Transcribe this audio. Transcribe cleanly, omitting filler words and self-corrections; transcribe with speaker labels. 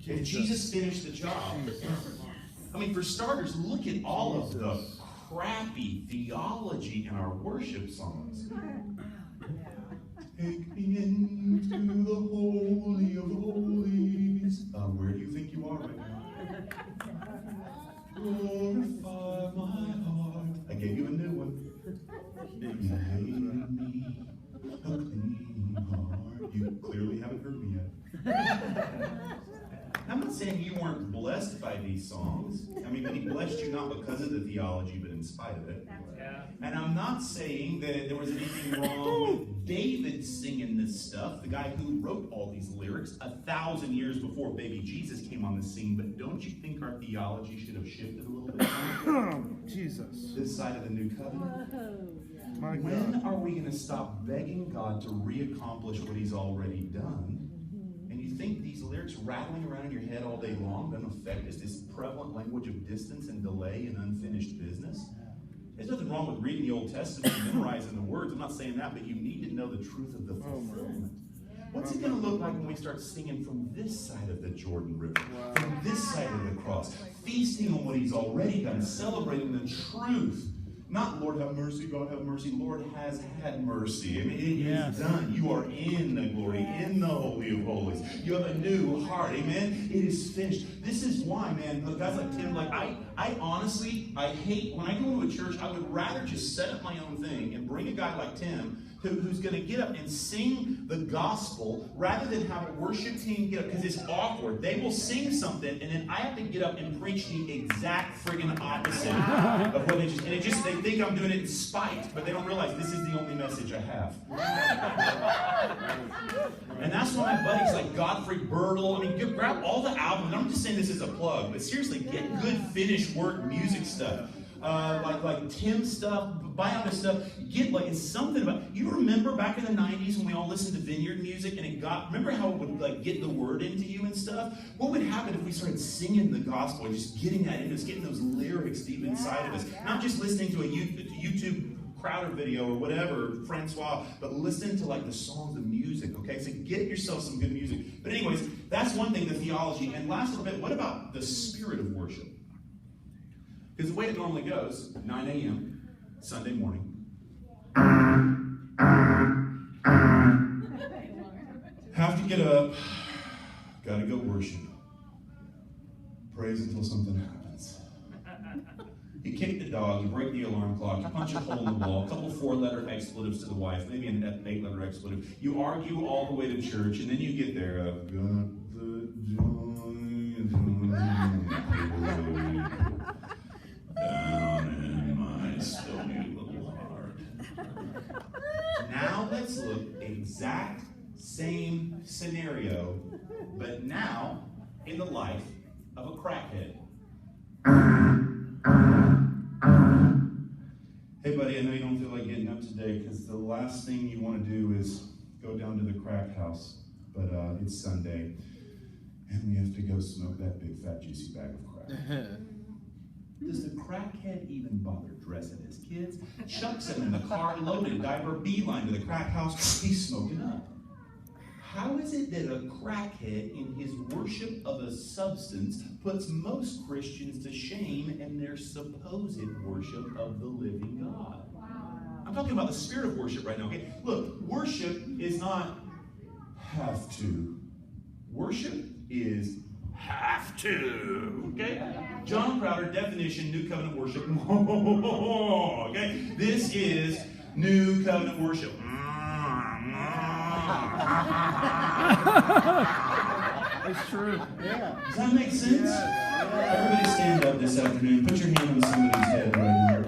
Speaker 1: If Jesus finished the job, I mean, for starters, look at all of the crappy theology in our worship songs. Take me into the Holy of Holies. Where do you think you are right now? Glorify my heart. I gave you a new one. Create in me a clean heart. You clearly haven't heard me yet. I'm not saying you weren't blessed by these songs. I mean, but he blessed you not because of the theology, but in spite of it. And I'm not saying that there was anything wrong with David singing this stuff, the guy who wrote all these lyrics 1,000 years before baby Jesus came on the scene. But don't you think our theology should have shifted a little bit?
Speaker 2: Jesus.
Speaker 1: This side of the new covenant.
Speaker 2: My God.
Speaker 1: When are we going to stop begging God to reaccomplish what he's already done? And you think these lyrics rattling around in your head all day long don't affect us? This prevalent language of distance and delay and unfinished business? There's nothing wrong with reading the Old Testament and memorizing the words. I'm not saying that, but you need to know the truth of the fulfillment. What's it going to look like when we start singing from this side of the Jordan River, from this side of the cross, feasting on what he's already done, celebrating the truth? Not, Lord, have mercy, God, have mercy. Lord has had mercy. I mean, it is done. You are in the glory, in the Holy of Holies. You have a new heart. Amen? It is finished. This is why, man, guys like Tim, like, I honestly, I hate, when I go to a church, I would rather just set up my own thing and bring a guy like Tim who's going to get up and sing the gospel rather than have a worship team get up, because it's awkward. They will sing something, and then I have to get up and preach the exact friggin' opposite of what they just, and they think I'm doing it in spite, but they don't realize this is the only message I have. And that's why my buddies like Godfrey Birdle, I mean, grab all the albums. I'm just saying this as a plug, but seriously, get good finished work music stuff. Like Tim stuff, buy all this stuff. Get like, it's something about, you remember back in the 90s when we all listened to Vineyard music and it got, remember how it would like get the word into you and stuff? What would happen if we started singing the gospel and just getting that into us, getting those lyrics deep inside of us? Not just listening to a YouTube Crowder video or whatever, Francois, but listen to like the songs of music, okay? So get yourself some good music. But anyways, that's one thing, the theology. And last little bit, what about the spirit of worship? Because the way it normally goes, 9 a.m., Sunday morning. Have to get up, gotta go worship. Praise until something happens. You kick the dog, you break the alarm clock, you punch a hole in the wall, a couple 4-letter expletives to the wife, maybe an 8-letter expletive. You argue all the way to church, and then you get there. I've got the joy down in my stony little heart. Now let's look exact same scenario, but now in the life of a crackhead. Hey buddy, I know you don't feel like getting up today because the last thing you want to do is go down to the crack house, but it's Sunday and we have to go smoke that big fat juicy bag of crack. Does the crackhead even bother dressing his kids? Chucks them in the car, loaded diaper, beeline to the crack house, he's smoking up. How is it that a crackhead in his worship of a substance puts most Christians to shame in their supposed worship of the living God? I'm talking about the spirit of worship right now, okay? Look, worship is not have to. Worship is have to, okay? John Crowder, definition, New Covenant worship. Okay? This is New Covenant worship.
Speaker 2: It's true. Yeah.
Speaker 1: Does that make sense? Everybody stand up this afternoon. Put your hand on somebody's head right here.